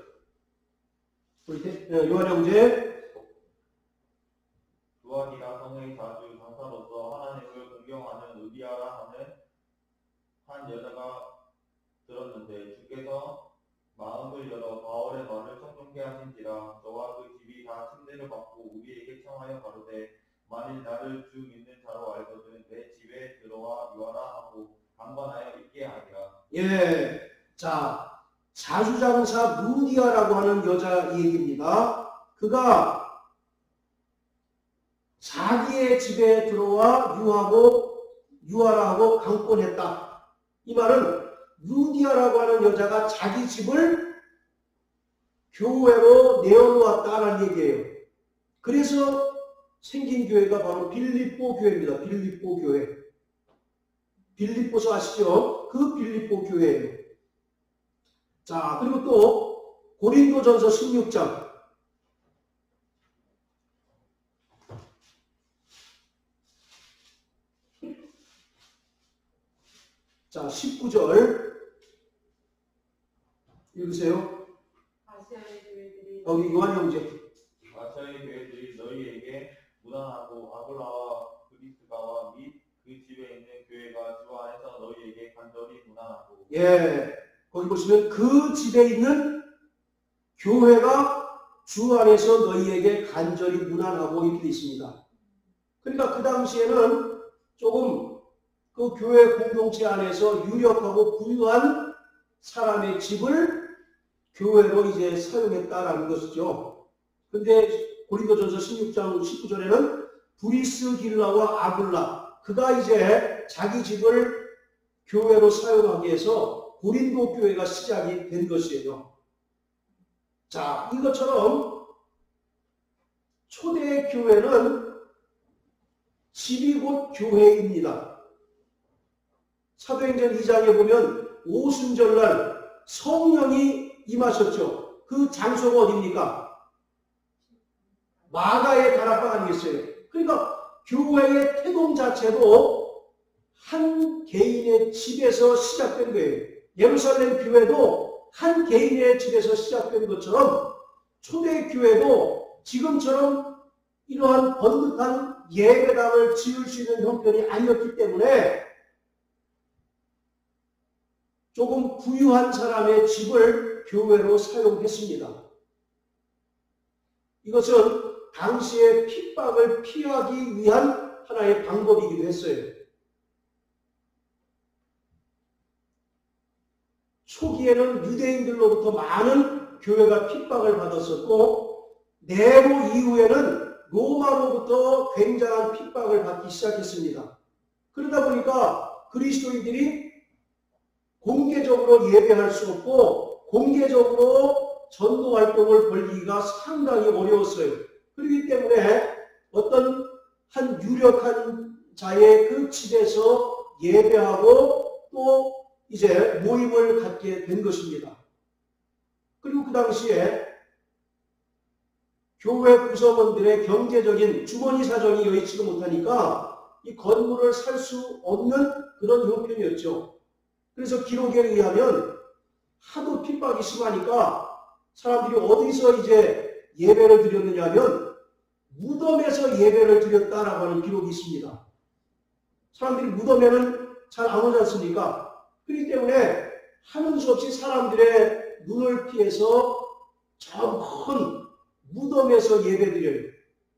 요한형제 요한이라 성의 자주 강사로서 하나님을 공경하는 의리하라 하는 한 여자가 들었는데 주께서 마음을 열어 바울의 말을 청종케 하신지라 저와 그 집이 다 침례를 받고 우리에게 청하여 가로되 만일 나를 주 믿는 자로 알거든 내 집에 들어와 유하라 하고 강권하여 있게 하리라. 예, 자, 자주장사 루디아라고 하는 여자 얘기입니다. 그가 자기의 집에 들어와 유하라 하고 강권했다. 이 말은 루디아라고 하는 여자가 자기 집을 교회로 내어놓았다라는 얘기예요. 그래서 생긴 교회가 바로 빌립보 교회입니다. 빌립보 교회. 빌립보서 아시죠? 그 빌립보 교회예요. 자, 그리고 또 고린도전서 16장 자, 19절 읽으세요. 여기 요한 형제. 아시아의 교회들이 너희에게 무난하고 아굴라와 브리스가와 및 그 집에 있는 교회가 주 안에서 너희에게 간절히 무난하고. 예, 거기 보시면 그 집에 있는 교회가 주 안에서 너희에게 간절히 무난하고 이렇게 있습니다. 그러니까 그 당시에는 조금 그 교회 공동체 안에서 유력하고 부유한 사람의 집을 교회로 이제 사용했다라는 것이죠. 근데 고린도전서 16장 19절에는 브리스길라와 아굴라 그가 이제 자기 집을 교회로 사용하기 위해서 고린도 교회가 시작이 된 것이에요. 자, 이것처럼 초대 교회는 집이 곧 교회입니다. 사도행전 2장에 보면 오순절날 성령이 임하셨죠. 그 장소가 어디입니까? 마가의 다락방 아니겠어요? 그러니까 교회의 태동 자체도 한 개인의 집에서 시작된 거예요. 예루살렘 교회도 한 개인의 집에서 시작된 것처럼 초대교회도 지금처럼 이러한 번듯한 예배당을 지을 수 있는 형편이 아니었기 때문에 조금 부유한 사람의 집을 교회로 사용했습니다. 이것은 당시의 핍박을 피하기 위한 하나의 방법이기도 했어요. 초기에는 유대인들로부터 많은 교회가 핍박을 받았었고, 네로 이후에는 로마로부터 굉장한 핍박을 받기 시작했습니다. 그러다 보니까 그리스도인들이 공개적으로 예배할 수 없고 공개적으로 전도 활동을 벌이기가 상당히 어려웠어요. 그렇기 때문에 어떤 한 유력한 자의 그 집에서 예배하고 또 이제 모임을 갖게 된 것입니다. 그리고 그 당시에 교회 구성원들의 경제적인 주머니 사정이 여의치도 못하니까 이 건물을 살 수 없는 그런 형편이었죠. 그래서 기록에 의하면 하도 핍박이 심하니까 사람들이 어디서 이제 예배를 드렸느냐 하면 무덤에서 예배를 드렸다라고 하는 기록이 있습니다. 사람들이 무덤에는 잘 안 오지 않습니까? 그렇기 때문에 하는 수 없이 사람들의 눈을 피해서 저 큰 무덤에서 예배드려요.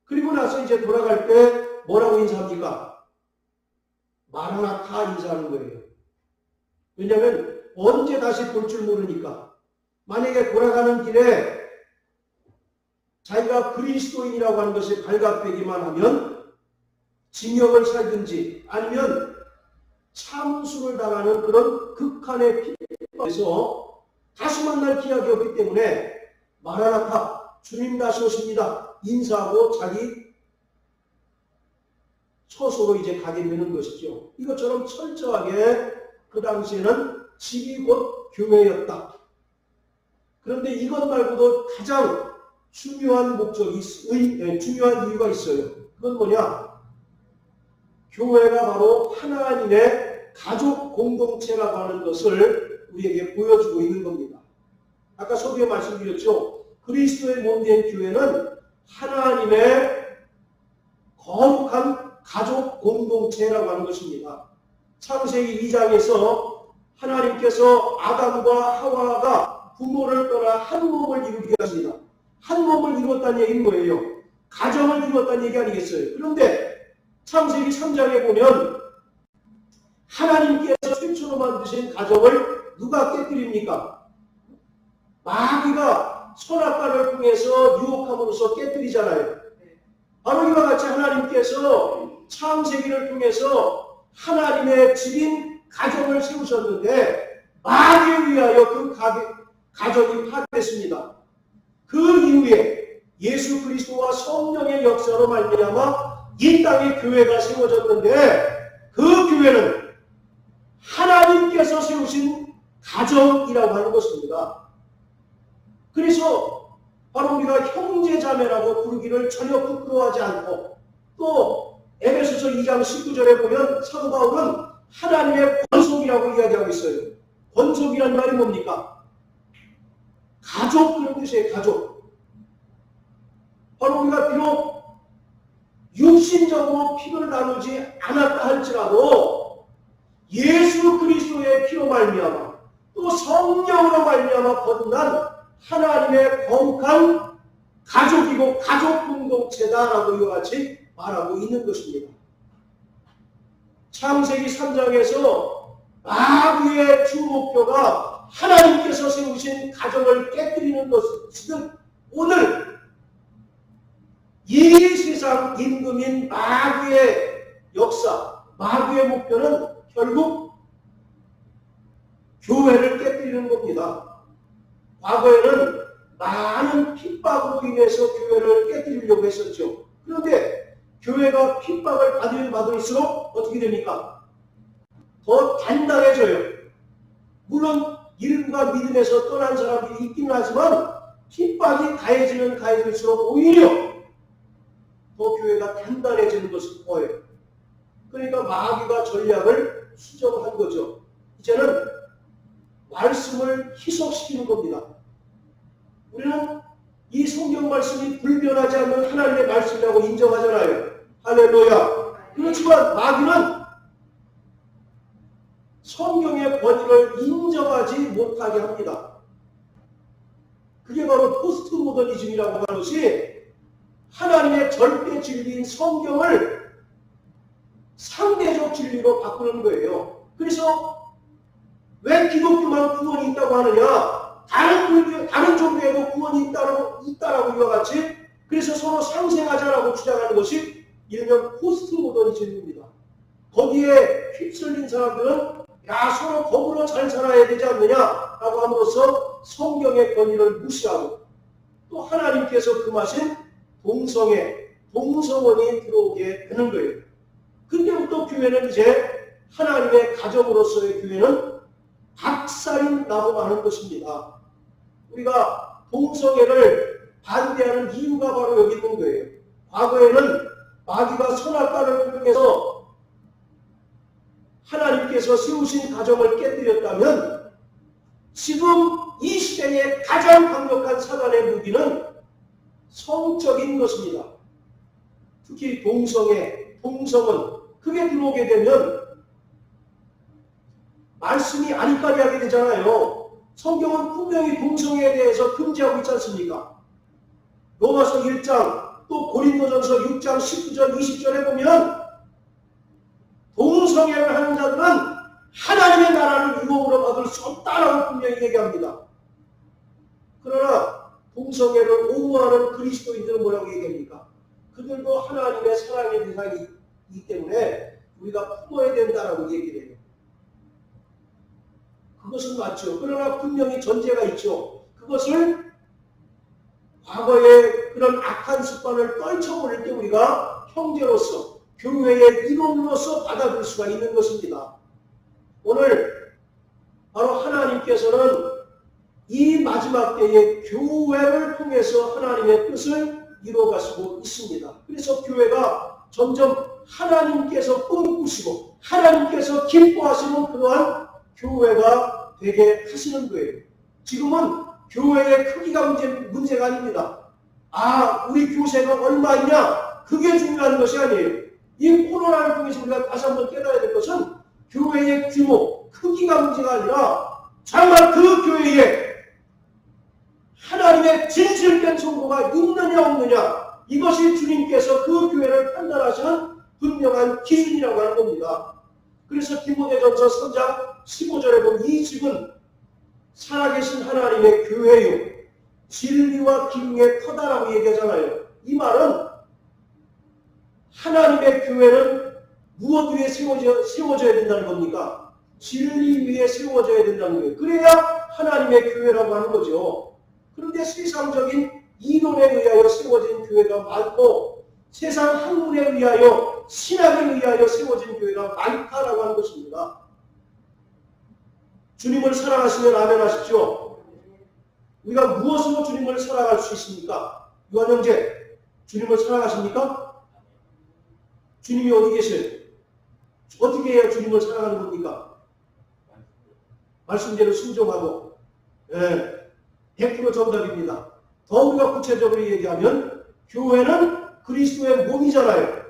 그리고 나서 이제 돌아갈 때 뭐라고 인사합니까? 마라나타 인사하는 거예요. 왜냐하면 언제 다시 볼 줄 모르니까. 만약에 돌아가는 길에 자기가 그리스도인이라고 하는 것이 발각되기만 하면 징역을 살든지 아니면 참수를 당하는 그런 극한의 핍박에서 다시 만날 기약이 없기 때문에 마라나타 주님 다시 오십니다 인사하고 자기 처소로 이제 가게 되는 것이죠. 이것처럼 철저하게 그 당시에는 집이 곧 교회였다. 그런데 이것 말고도 가장 중요한 중요한 이유가 있어요. 그건 뭐냐? 교회가 바로 하나님의 가족 공동체라고 하는 것을 우리에게 보여주고 있는 겁니다. 아까 서두에 말씀드렸죠. 그리스도의 몸된 교회는 하나님의 거룩한 가족 공동체라고 하는 것입니다. 창세기 2장에서 하나님께서 아담과 하와가 부모를 떠나 한 몸을 이루게 하십니다. 한 몸을 이루었다는 얘기는 뭐예요? 가정을 이루었다는 얘기 아니겠어요? 그런데 창세기 3장에 보면 하나님께서 최초로 만드신 가정을 누가 깨뜨립니까? 마귀가 선악과를 통해서 유혹함으로써 깨뜨리잖아요. 바로 이와 같이 하나님께서 창세기를 통해서 하나님의 집인 가정을 세우셨는데 마귀에 의하여 그 가정이 파괴됐습니다. 그 이후에 예수 그리스도와 성령의 역사로 말미암아 이 땅에 교회가 세워졌는데 그 교회는 하나님께서 세우신 가정이라고 하는 것입니다. 그래서 바로 우리가 형제자매라고 부르기를 전혀 부끄러워하지 않고 또 에베소서 2장 19절에 보면 사도 바울은 하나님의 권속이라고 이야기하고 있어요. 권속이란 말이 뭡니까? 가족 그런 뜻이에요. 가족. 바로 우리가 비록 육신적으로 피를 나누지 않았다 할지라도 예수 그리스도의 피로 말미암아 또 성령으로 말미암아 거듭난 하나님의 거룩한 가족이고 가족 공동체다라고 이와 같이 말하고 있는 것입니다. 창세기 3장에서 마귀의 주 목표가 하나님께서 세우신 가정을 깨뜨리는 것이든 오늘 이 세상 임금인 마귀의 역사, 마귀의 목표는 결국 교회를 깨뜨리는 겁니다. 과거에는 많은 핍박으로 인해서 교회를 깨뜨리려고 했었죠. 그런데 교회가 핍박을 받을수록 어떻게 됩니까? 더 단단해져요. 물론 일부가 믿음에서 떠난 사람들이 있긴 하지만 핍박이 가해지면 가해질수록 오히려 더 교회가 단단해지는 것을 보여요. 그러니까 마귀가 전략을 수정한 거죠. 이제는 말씀을 희석시키는 겁니다. 우리는 이 성경 말씀이 불변하지 않는 하나님의 말씀이라고 인정하잖아요. 할렐루야. 그렇지만 마귀는 성경의 권위를 인정하지 못하게 합니다. 그게 바로 포스트 모더니즘이라고 하는 것이 하나님의 절대 진리인 성경을 상대적 진리로 바꾸는 거예요. 그래서 왜 기독교만 구원이 있다고 하느냐? 다른 종교에도 구원이 있다라고 이와 같이 그래서 서로 상생하자라고 주장하는 것이 일명 포스트 모더니즘입니다. 거기에 휩쓸린 사람들은 야 서로 더불어 잘 살아야 되지 않느냐라고 함으로써 성경의 권위를 무시하고 또 하나님께서 금하신 동성원이 들어오게 되는 거예요. 그때부터 교회는 이제 하나님의 가정으로서의 교회는 박살이 나고 마는 것입니다. 우리가 동성애를 반대하는 이유가 바로 여기 있는 거예요. 과거에는 마귀가 선악과를 통해서 하나님께서 세우신 가정을 깨뜨렸다면 지금 이 시대의 가장 강력한 사단의 무기는 성적인 것입니다. 특히 동성애, 동성은 그게 들어오게 되면 말씀이 아니까리하게 되잖아요. 성경은 분명히 동성애에 대해서 금지하고 있지 않습니까? 로마서 1장 또 고린도전서 6장 19절 20절에 보면 동성애를 하는 자들은 하나님의 나라를 유혹으로 받을 수 없다라고 분명히 얘기합니다. 그러나 동성애를 옹호하는 그리스도인들은 뭐라고 얘기합니까? 그들도 하나님의 사랑의 대상이기 때문에 우리가 품어야 된다라고 얘기를 해요. 그것은 맞죠. 그러나 분명히 전제가 있죠. 그것을 과거의 그런 악한 습관을 떨쳐버릴 때 우리가 형제로서 교회의 일원으로서 받아들일 수가 있는 것입니다. 오늘 바로 하나님께서는 이 마지막 때에 교회를 통해서 하나님의 뜻을 이루어가시고 있습니다. 그래서 교회가 점점 하나님께서 꿈꾸시고 하나님께서 기뻐하시는 그러한 교회가 되게 하시는 거예요. 지금은 교회의 크기가 문제가 아닙니다. 우리 교세가 얼마 있냐? 그게 중요한 것이 아니에요. 이 코로나를 통해서 우리가 다시 한번 깨달아야 될 것은 교회의 규모, 크기가 문제가 아니라 정말 그 교회에 하나님의 진실된 성도가 있느냐 없느냐 이것이 주님께서 그 교회를 판단하시는 분명한 기준이라고 하는 겁니다. 그래서 디모데전서 3장 15절에 보면 이 집은 살아계신 하나님의 교회요 진리와 기능에 커다라고 얘기하잖아요. 이 말은 하나님의 교회는 무엇 위에 세워져야 된다는 겁니까? 진리 위에 세워져야 된다는 거예요. 그래야 하나님의 교회라고 하는 거죠. 그런데 세상적인 이론에 의하여 세워진 교회가 많고 세상 학문에 의하여 신학에 의하여 세워진 교회가 많다라고 하는 것입니다. 주님을 사랑하시면 아멘 하십시오. 우리가 무엇으로 주님을 사랑할 수 있습니까? 요한 형제, 주님을 사랑하십니까? 주님이 어디 계세요? 어떻게 해야 주님을 사랑하는 겁니까? 말씀대로 순종하고 100% 정답입니다. 더 우리가 구체적으로 얘기하면 교회는 그리스도의 몸이잖아요.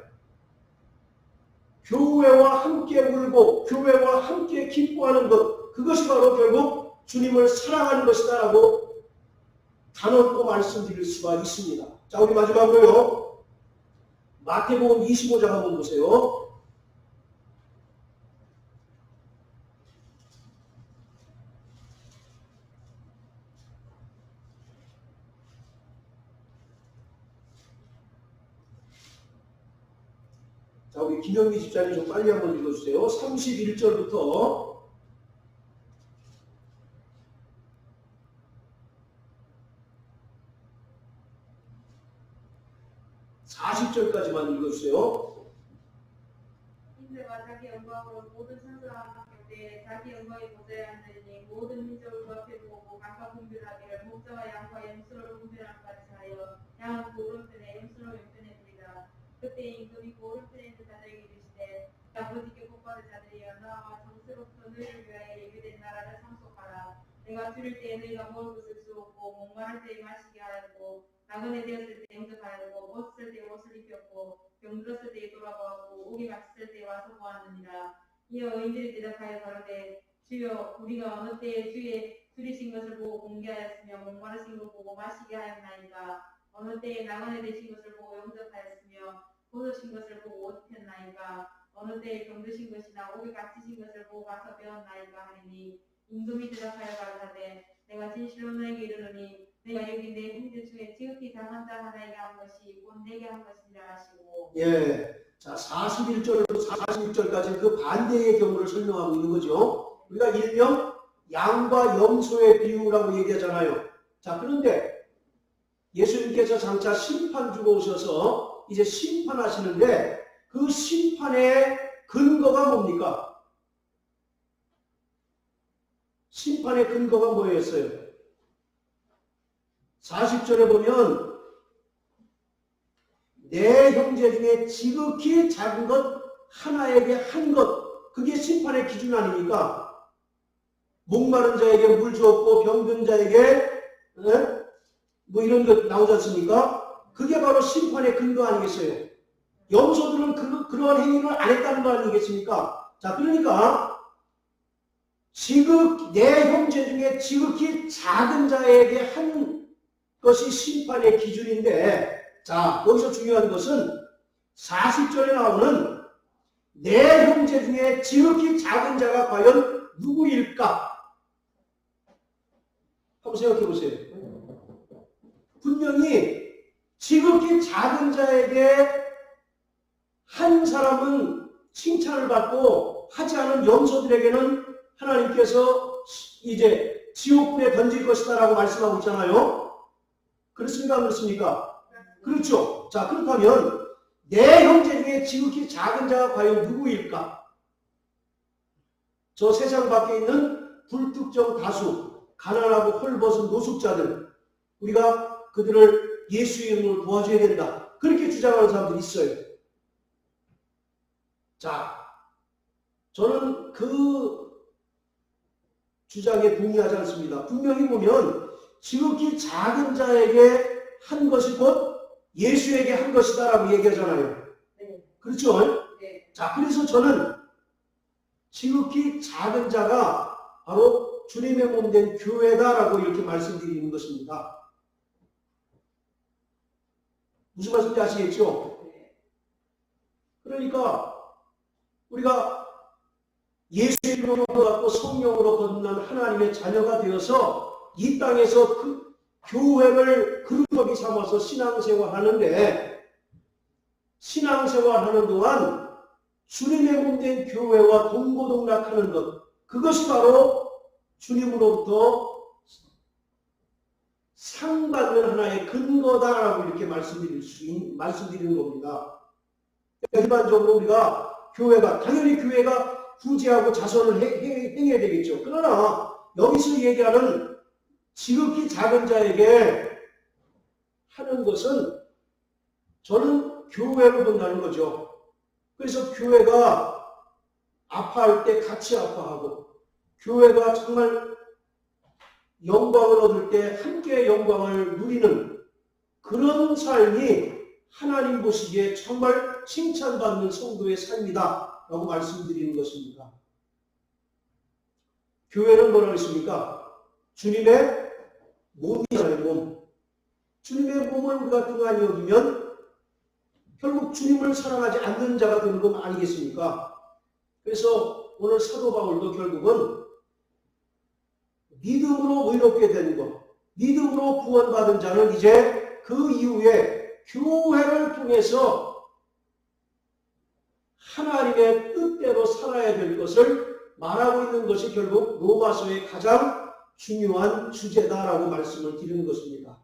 교회와 함께 울고 교회와 함께 기뻐하는 것 그것이 바로 결국 주님을 사랑하는 것이다라고 단언코 말씀드릴 수가 있습니다. 자, 우리 마지막으로요. 마태복음 25장 한번 보세요. 자, 우리 김영기 집사님 좀 빨리 한번 읽어주세요. 31절부터 40절까지만 읽어주세요. 인자가 자기 영광으로 모든 천사와 함께 자기 영광이 보좌에 앉으니 모든 민족을 그 앞에 보고 각각 분별하기를 목자와 양과 염소를 분별하는 같이 하여 양은 그 오른편에 염소를 왼편에 두리라. 그때 임금이 그 오른편에 있는 자들에게 이르시되 아버지께 복받을 자들이여 나와 정스럽고 너희를 위하여 예비된 나라를 상속하라. 내가 줄일 때에 너희가 먹을 것을 주었고 목마를 때에 마시게 하였고 나그네 되었을 때 영접하였고 벗었을 때 옷을 입혔고 병들었을 때 돌아보았고 옥에 갇혔을 때 와서 보았느니라. 이어 의인들이 대답하여 가로되 주여 우리가 어느 때에 주의 줄이신 것을 보고 공개하였으며 목마르신 것 보고 마시게 하였나이까. 어느 때에 나그네 되신 것을 보고 영접하였으며 벗으신 것을 보고 옷 입혔나이까. 어느 때에 병드신 것이나 옥에 갇히신 것을 보고 가서 배웠나이까 하리니 임금이 대답하여 가로되 내가 진실로 너에게 이르노니 내가 여기 내 형제 중에 지극히 강한 자 하나에게 한 것이 곧 내게 한 것이니라 하시고. 예. 자, 41절부터 46절까지 그 반대의 경우를 설명하고 있는 거죠. 우리가 일명 양과 염소의 비유라고 얘기하잖아요. 자, 그런데 예수님께서 장차 심판 주고 오셔서 이제 심판하시는데 그 심판의 근거가 뭡니까? 심판의 근거가 뭐였어요? 40절에 보면 내 형제 중에 지극히 작은 것 하나에게 한 것, 그게 심판의 기준 아닙니까? 목마른 자에게 물 주었고 병든 자에게 뭐 이런 것 나오지 않습니까? 그게 바로 심판의 근거 아니겠어요? 염소들은 그러한 행위를 안 했다는 거 아니겠습니까? 자, 그러니까 내 형제 중에 지극히 작은 자에게 한 것이 심판의 기준인데, 자, 여기서 중요한 것은 40절에 나오는 내 형제 중에 지극히 작은 자가 과연 누구일까? 한번 생각해 보세요. 분명히 지극히 작은 자에게 한 사람은 칭찬을 받고 하지 않은 염소들에게는 하나님께서 이제 지옥불에 던질 것이다 라고 말씀하고 있잖아요. 그렇습니까? 그렇습니까? 그렇죠. 자, 그렇다면 내 형제 중에 지극히 작은 자가 과연 누구일까? 저 세상 밖에 있는 불특정 다수, 가난하고 헐벗은 노숙자들, 우리가 그들을 예수의 이름으로 도와줘야 된다. 그렇게 주장하는 사람들이 있어요. 자, 저는 그 주장에 동의하지 않습니다. 분명히 보면 지극히 작은 자에게 한 것이 곧 예수에게 한 것이다 라고 얘기하잖아요. 네. 그렇죠? 네. 자, 그래서 저는 지극히 작은 자가 바로 주님의 몸 된 교회다라고 이렇게 말씀드리는 것입니다. 무슨 말씀인지 아시겠죠? 그러니까 우리가 예수의 이름으로 갖고 성령으로 거듭난 하나님의 자녀가 되어서 이 땅에서 그 교회를 그룹하게 삼아서 신앙생활하는데, 신앙생활하는 동안 주님의 몸 된 교회와 동고동락하는 것, 그것이 바로 주님으로부터 상받는 하나의 근거다라고 이렇게 말씀드리는 겁니다. 일반적으로 우리가 당연히 교회가 구제하고 자선을 행해야 되겠죠. 그러나 여기서 얘기하는 지극히 작은 자에게 하는 것은 저는 교회를 본다는 거죠. 그래서 교회가 아파할 때 같이 아파하고, 교회가 정말 영광을 얻을 때 함께 영광을 누리는 그런 삶이 하나님 보시기에 정말 칭찬받는 성도의 삶이다 라고 말씀드리는 것입니다. 교회는 뭐라고 했습니까? 주님의 몸이잖아요. 몸. 주님의 몸을 우리가 등한히 여기면 결국 주님을 사랑하지 않는 자가 되는 것 아니겠습니까? 그래서 오늘 사도 바울도 결국은 믿음으로 의롭게 된 것, 믿음으로 구원받은 자는 이제 그 이후에 교회를 통해서 하나님의 뜻대로 살아야 될 것을 말하고 있는 것이 결국 로마서의 가장 중요한 주제다라고 말씀을 드리는 것입니다.